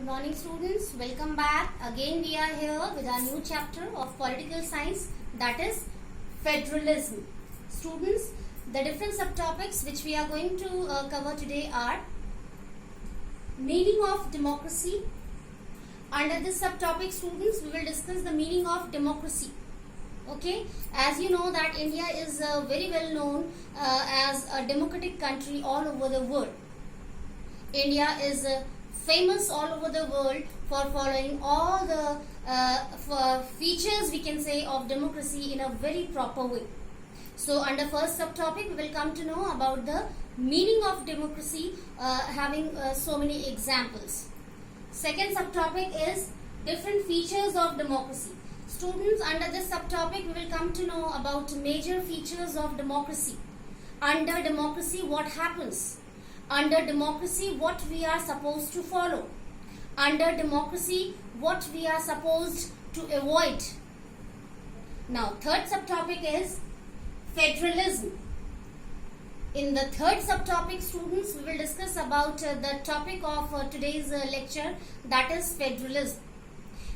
Good morning students, welcome back. Again we are here with our new chapter of political science, that is federalism. Students, the different subtopics which we are going to cover today are meaning of democracy. Under this subtopic students, we will discuss the meaning of democracy. Okay, as you know that India is very well known as a democratic country all over the world. India is famous all over the world for following all the features, we can say, of democracy in a very proper way. So under first subtopic we will come to know about the meaning of democracy, having so many examples. Second subtopic is different features of democracy. Students, under this subtopic we will come to know about major features of democracy. Under democracy, what happens? Under democracy, what we are supposed to follow. Under democracy, what we are supposed to avoid. Now, third subtopic is federalism. In the third subtopic, students, we will discuss about the topic of today's lecture, that is federalism.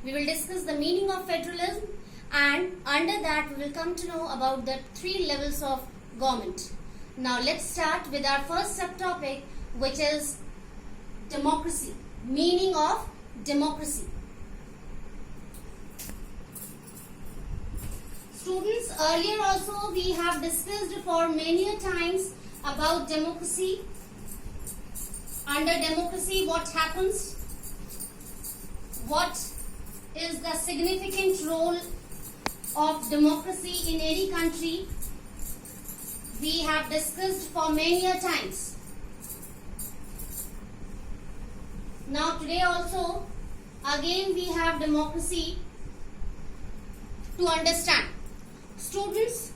We will discuss the meaning of federalism, and under that we will come to know about the three levels of government. Now let's start with our first subtopic, which is democracy. Meaning of democracy. Students, earlier also we have discussed for many times about democracy. Under democracy, what happens? What is the significant role of democracy in any country? We have discussed for many times. Now today also again we have democracy to understand. Students,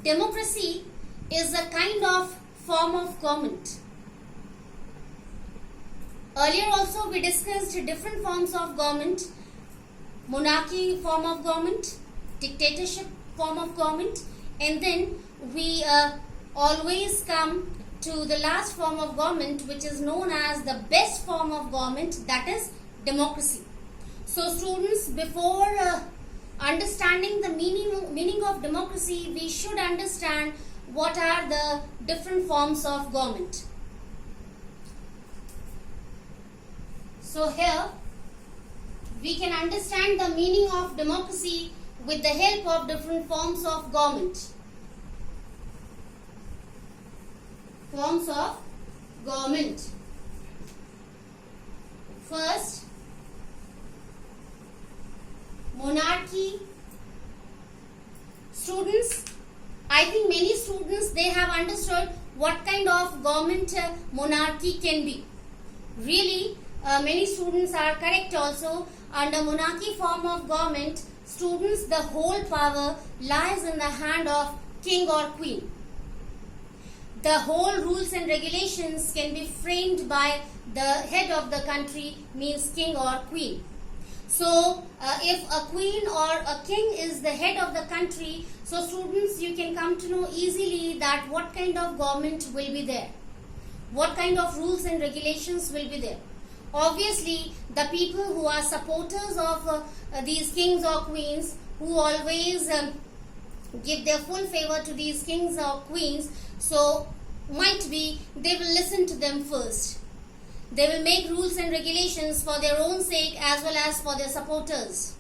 democracy is a kind of form of government. Earlier also we discussed different forms of government: monarchy form of government, dictatorship form of government, and then we always come to the last form of government, which is known as the best form of government, that is democracy. So students, before understanding the meaning of democracy, we should understand what are the different forms of government. So here we can understand the meaning of democracy with the help of different forms of government. Forms of government. First, monarchy. Students, I think many students, they have understood what kind of government monarchy can be. Really, many students are correct also. Under monarchy form of government, students, the whole power lies in the hand of king or queen. The whole rules and regulations can be framed by the head of the country, means king or queen. So, if a queen or a king is the head of the country, so students, you can come to know easily that what kind of government will be there. What kind of rules and regulations will be there. Obviously, the people who are supporters of these kings or queens, who always give their full favor to these kings or queens, so might be they will listen to them first. They will make rules and regulations for their own sake as well as for their supporters.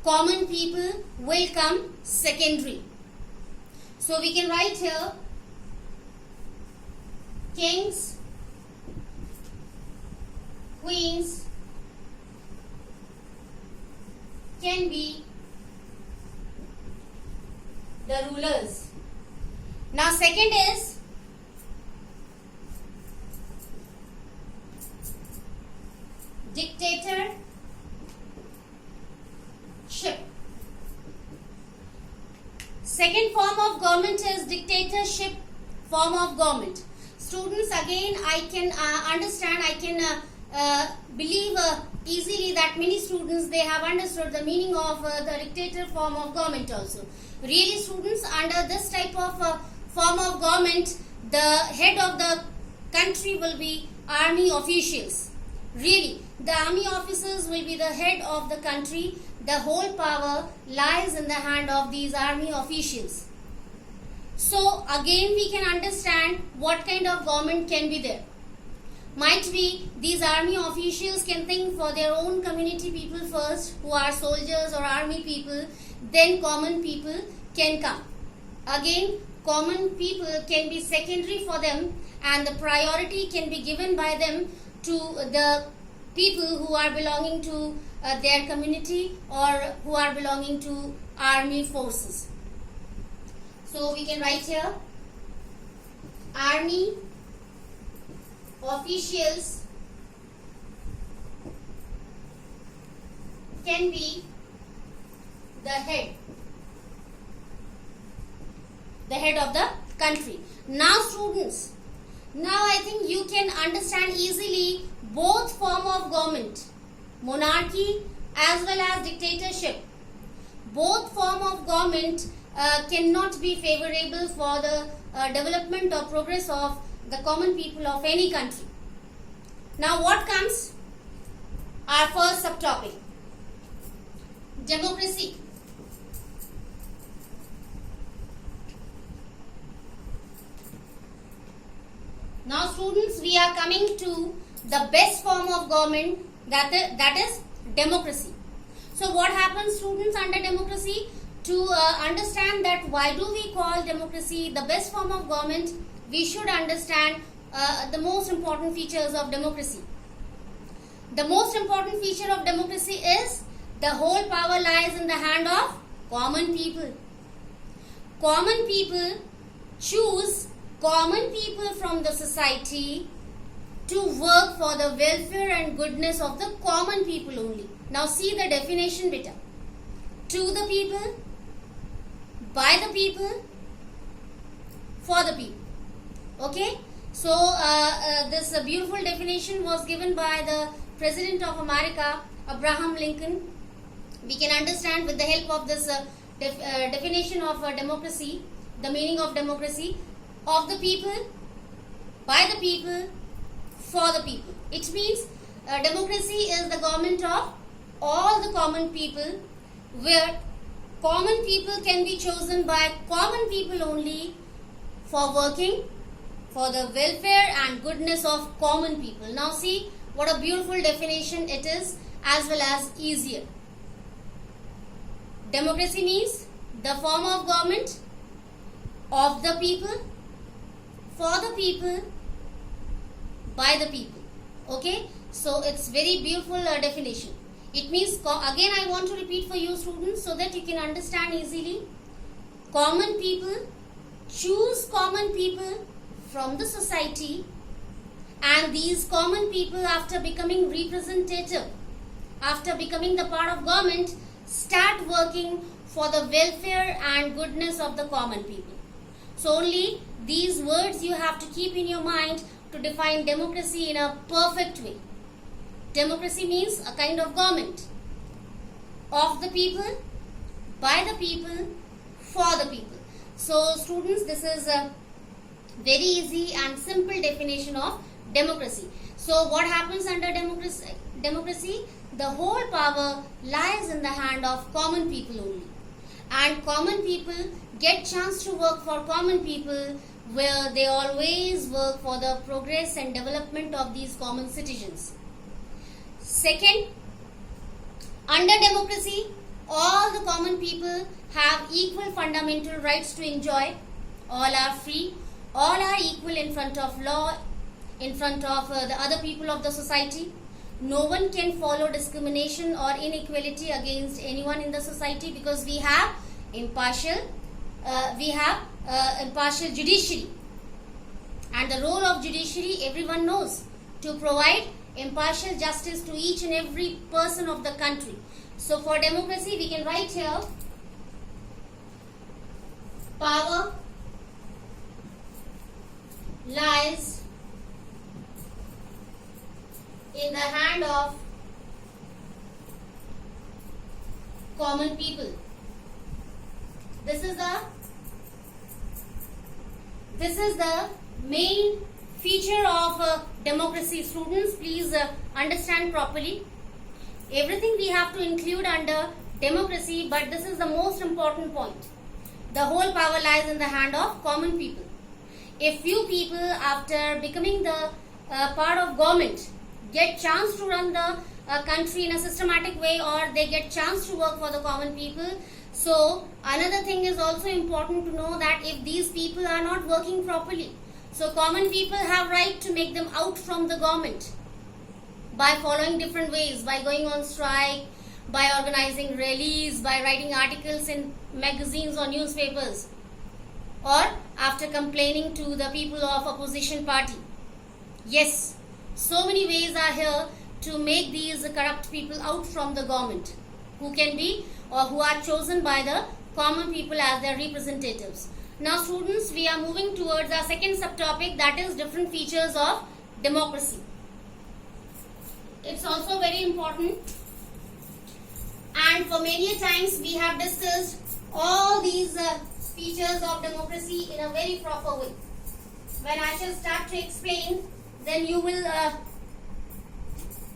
Common people will come secondary. So we can write here kings, queens can be the rulers. Now second is dictatorship. Second form of government is dictatorship form of government. Students, again I can understand, I can believe easily that many students, they have understood the meaning of the dictator form of government also. Really students, under this type of form of government, the head of the country will be army officials. Really, the army officers will be the head of the country. The whole power lies in the hand of these army officials. So again we can understand what kind of government can be there. Might be these army officials can think for their own community people first, who are soldiers or army people, then common people can come. Again, common people can be secondary for them, and the priority can be given by them to the people who are belonging to their community or who are belonging to army forces. So we can write here, army officials can be the head of the country. Now students, now I think you can understand easily both form of government, monarchy as well as dictatorship. Both form of government cannot be favorable for the development or progress of the common people of any country. Now what comes? Our first subtopic, democracy. Now students, we are coming to the best form of government, that is democracy. So what happens students under democracy? To understand that why do we call democracy the best form of government, we should understand the most important features of democracy. The most important feature of democracy is the whole power lies in the hand of common people. Common people choose common people from the society to work for the welfare and goodness of the common people only. Now see the definition beta. To the people, by the people, for the people. Okay, so this beautiful definition was given by the President of America, Abraham Lincoln. We can understand with the help of this definition of democracy, the meaning of democracy: of the people, by the people, for the people. It means democracy is the government of all the common people, where common people can be chosen by common people only for working for the welfare and goodness of common people. Now see what a beautiful definition it is, as well as easier. Democracy means the form of government of the people, for the people, by the people. Okay, so it's very beautiful definition. It means, again I want to repeat for you students so that you can understand easily. Common people choose common people from the society, and these common people, after becoming representative, after becoming the part of government, start working for the welfare and goodness of the common people. So only these words you have to keep in your mind to define democracy in a perfect way. Democracy means a kind of government of the people, by the people, for the people. So students, this is a very easy and simple definition of democracy. So what happens under democracy? The whole power lies in the hand of common people only, and common people get chance to work for common people, where they always work for the progress and development of these common citizens. Second, under democracy, all the common people have equal fundamental rights to enjoy. All are free, all are equal in front of law, in front of the other people of the society. No one can follow discrimination or inequality against anyone in the society, because we have impartial judiciary, and the role of judiciary everyone knows, to provide impartial justice to each and every person of the country. So for democracy we can write here, power lies in the hand of common people. This is the main feature of democracy. Students, please understand properly. Everything we have to include under democracy, but this is the most important point. The whole power lies in the hand of common people. If few people, after becoming the part of government, get chance to run the country in a systematic way, or they get chance to work for the common people, so another thing is also important to know, that if these people are not working properly, so common people have right to make them out from the government by following different ways, by going on strike, by organizing rallies, by writing articles in magazines or newspapers, or after complaining to the people of opposition party. Yes, so many ways are here to make these corrupt people out from the government, who can be or who are chosen by the common people as their representatives. Now students, we are moving towards our second subtopic, that is different features of democracy. It's also very important, and for many times we have discussed all these features of democracy in a very proper way. When I shall start to explain, then you will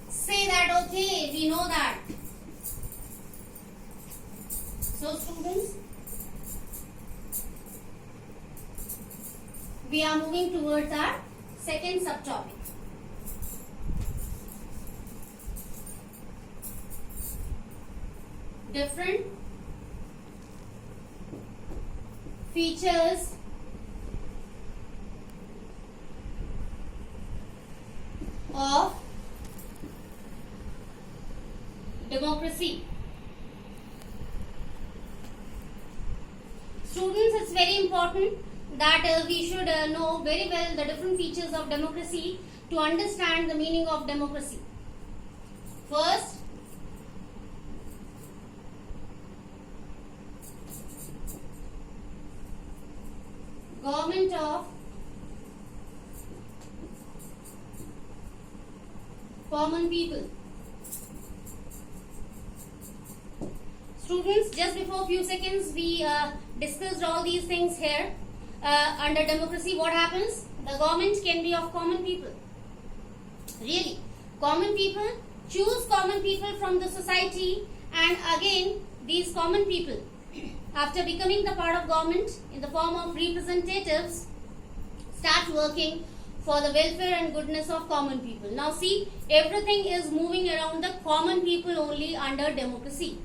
say that okay, we know that. So students, we are moving towards our second subtopic. Different features of democracy. Students, it's very important that we should know very well the different features of democracy to understand the meaning of democracy. First, government of common people. Students, just before a few seconds we discussed all these things here. Under democracy, what happens? The government can be of common people. Really, common people choose common people from the society, and again these common people, after becoming the part of government in the form of representatives, start working for the welfare and goodness of common people. Now see, everything is moving around the common people only under democracy.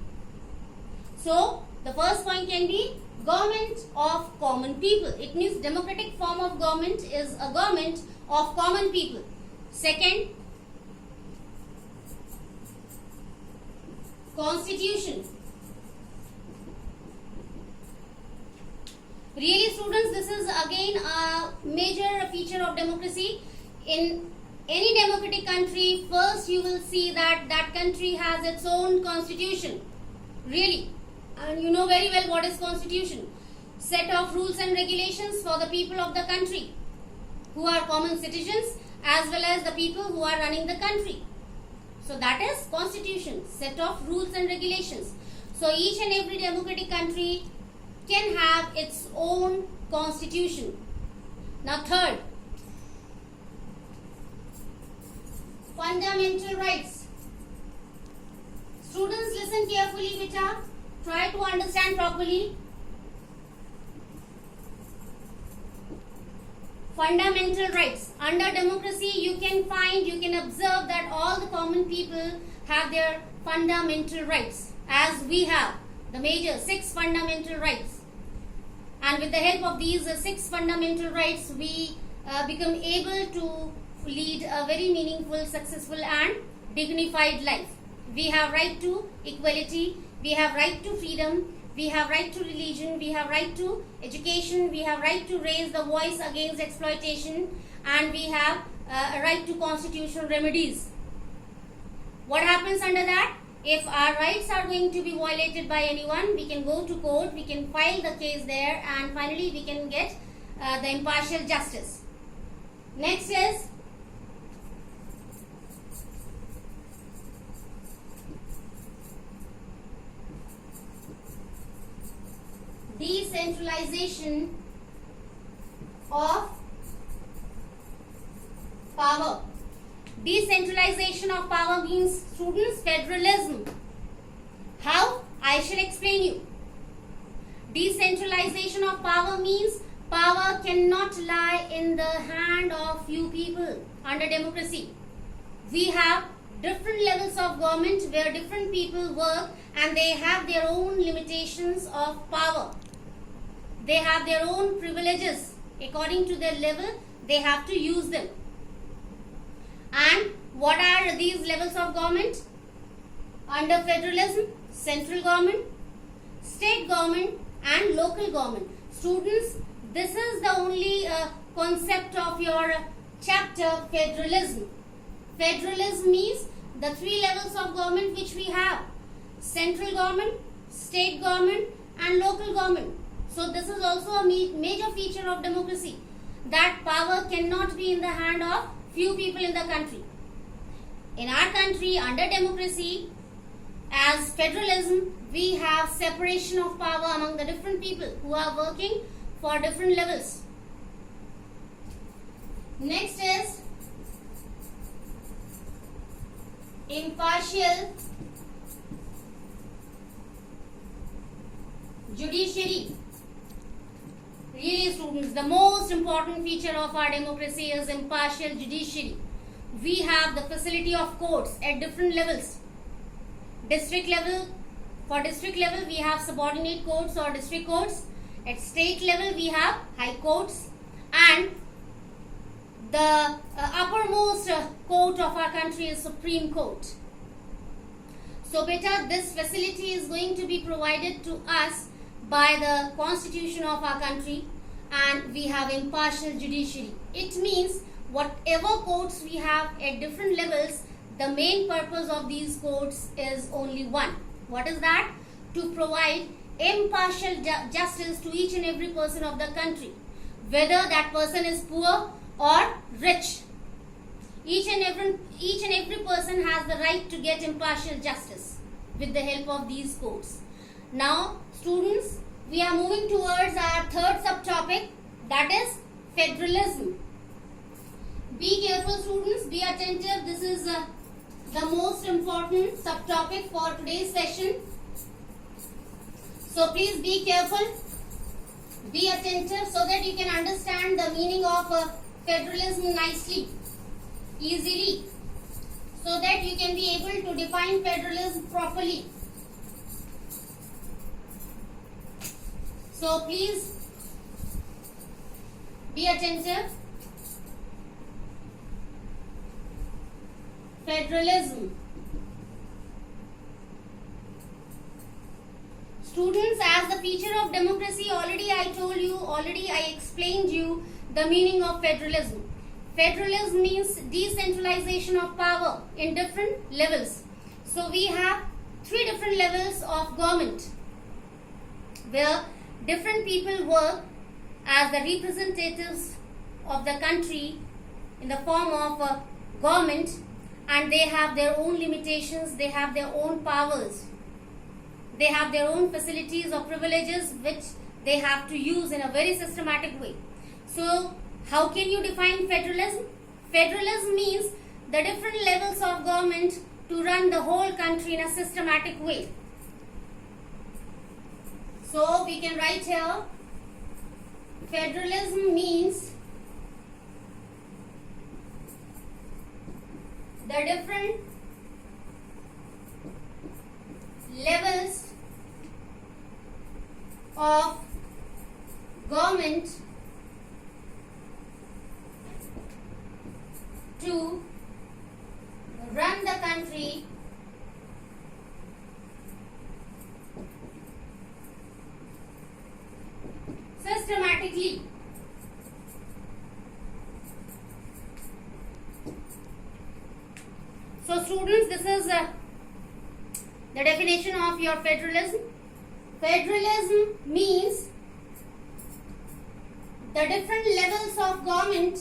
So the first point can be government of common people. It means democratic form of government is a government of common people. Second, constitution. Really students, this is again a major feature of democracy. In any democratic country, first you will see that that country has its own constitution. Really, and you know very well what is constitution. Set of rules and regulations for the people of the country, who are common citizens, as well as the people who are running the country. So that is constitution, set of rules and regulations. So each and every democratic country can have its own constitution. Now third, fundamental rights. Students, listen carefully beta, try to understand properly. Fundamental rights. Under democracy, you can find, you can observe that all the common people have their fundamental rights, as we have the major 6 fundamental rights. And with the help of these 6 fundamental rights, we become able to lead a very meaningful, successful and dignified life. We have right to equality, we have right to freedom, we have right to religion, we have right to education, we have right to raise the voice against exploitation, and we have a right to constitutional remedies. What happens under that? If our rights are going to be violated by anyone, we can go to court, we can file the case there, and finally we can get the impartial justice. Next is decentralization of power. Decentralization of power means, students, federalism. How? I shall explain you. Decentralization of power means power cannot lie in the hand of few people under democracy. We have different levels of government where different people work and they have their own limitations of power. They have their own privileges. According to their level, they have to use them. And what are these levels of government? Under federalism, central government, state government and local government. Students, this is the only concept of your chapter, federalism. Federalism means the three levels of government which we have: central government, state government and local government. So this is also a major feature of democracy, that power cannot be in the hand of few people in the country. In our country, under democracy, as federalism, we have separation of power among the different people who are working for different levels. Next is impartial judiciary. Really, students, the most important feature of our democracy is impartial judiciary. We have the facility of courts at different levels. District level, for district level we have subordinate courts or district courts. At state level we have high courts, and the uppermost court of our country is Supreme Court. So beta, this facility is going to be provided to us by the constitution of our country, and we have impartial judiciary. It means whatever courts we have at different levels, the main purpose of these courts is only one. What is that? To provide impartial justice to each and every person of the country, whether that person is poor or rich. Each and every person has the right to get impartial justice with the help of these courts. Now, students, we are moving towards our third subtopic, that is federalism. Be careful, students, be attentive. This is the most important subtopic for today's session. So please be careful, be attentive so that you can understand the meaning of federalism nicely, easily, so that you can be able to define federalism properly. So please be attentive. Federalism. Students, as the feature of democracy, already I explained you the meaning of federalism. Federalism means decentralization of power in different levels. So we have three different levels of government where different people work as the representatives of the country in the form of government, and they have their own limitations, they have their own powers, they have their own facilities or privileges which they have to use in a very systematic way. So how can you define federalism? Federalism means the different levels of government to run the whole country in a systematic way. So we can write here, federalism means the different levels of government to run the country systematically. So students, this is the definition of your federalism. Federalism means the different levels of government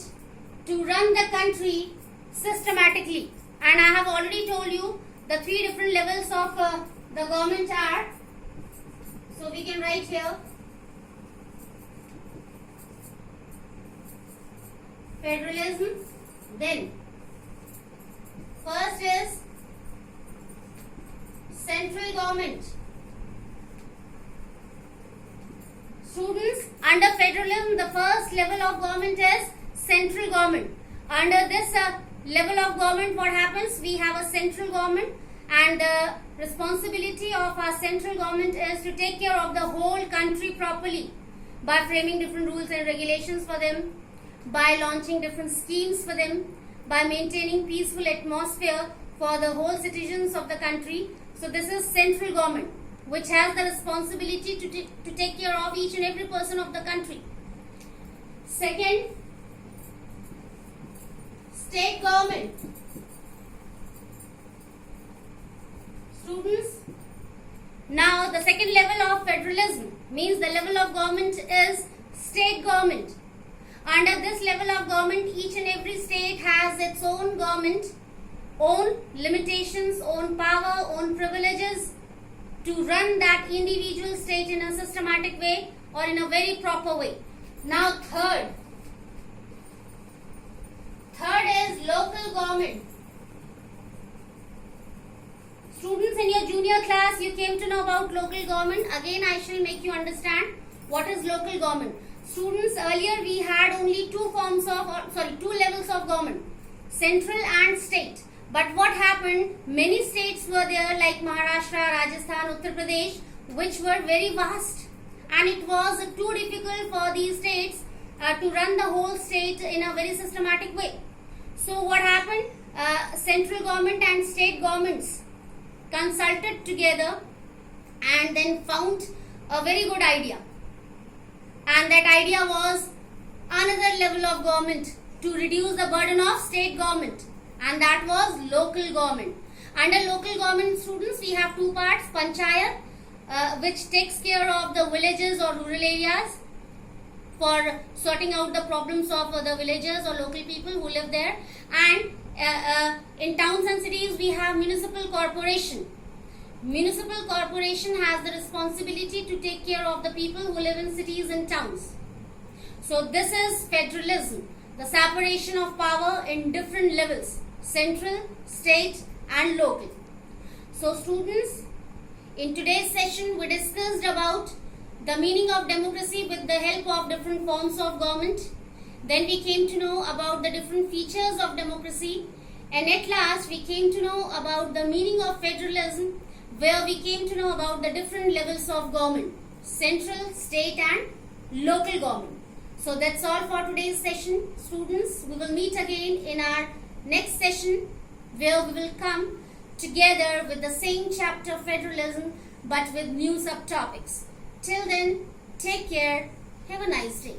to run the country systematically. And I have already told you the three different levels of the government are. So we can write here federalism, then first is central government. Students, under federalism, the first level of government is central government. Under this level of government, what happens? We have a central government, and the responsibility of our central government is to take care of the whole country properly by framing different rules and regulations for them, by launching different schemes for them, by maintaining peaceful atmosphere for the whole citizens of the country. So this is central government, which has the responsibility to take care of each and every person of the country. Second, state government. Students, now the second level of federalism means the level of government is state government. Under this level of government, each and every state has its own government, own limitations, own power, own privileges to run that individual state in a systematic way or in a very proper way. Now third is local government. Students, in your junior class, you came to know about local government. Again, I shall make you understand what is local government. Students, earlier we had only two levels of government, central and state. But what happened, many states were there like Maharashtra, Rajasthan, Uttar Pradesh, which were very vast, and it was too difficult for these states to run the whole state in a very systematic way. So what happened, central government and state governments consulted together and then found a very good idea, and that idea was another level of government to reduce the burden of state government, and that was local government. Under local government, students, we have two parts: panchayat, which takes care of the villages or rural areas for sorting out the problems of the villagers or local people who live there, and in towns and cities we have municipal corporation. Municipal corporation has the responsibility to take care of the people who live in cities and towns. So this is federalism, the separation of power in different levels: central, state and local. So students, in today's session we discussed about the meaning of democracy with the help of different forms of government. Then we came to know about the different features of democracy, and at last we came to know about the meaning of federalism, where we came to know about the different levels of government: central, state and local government. So that's all for today's session. Students, we will meet again in our next session, where we will come together with the same chapter, federalism, but with new subtopics. Till then, take care. Have a nice day.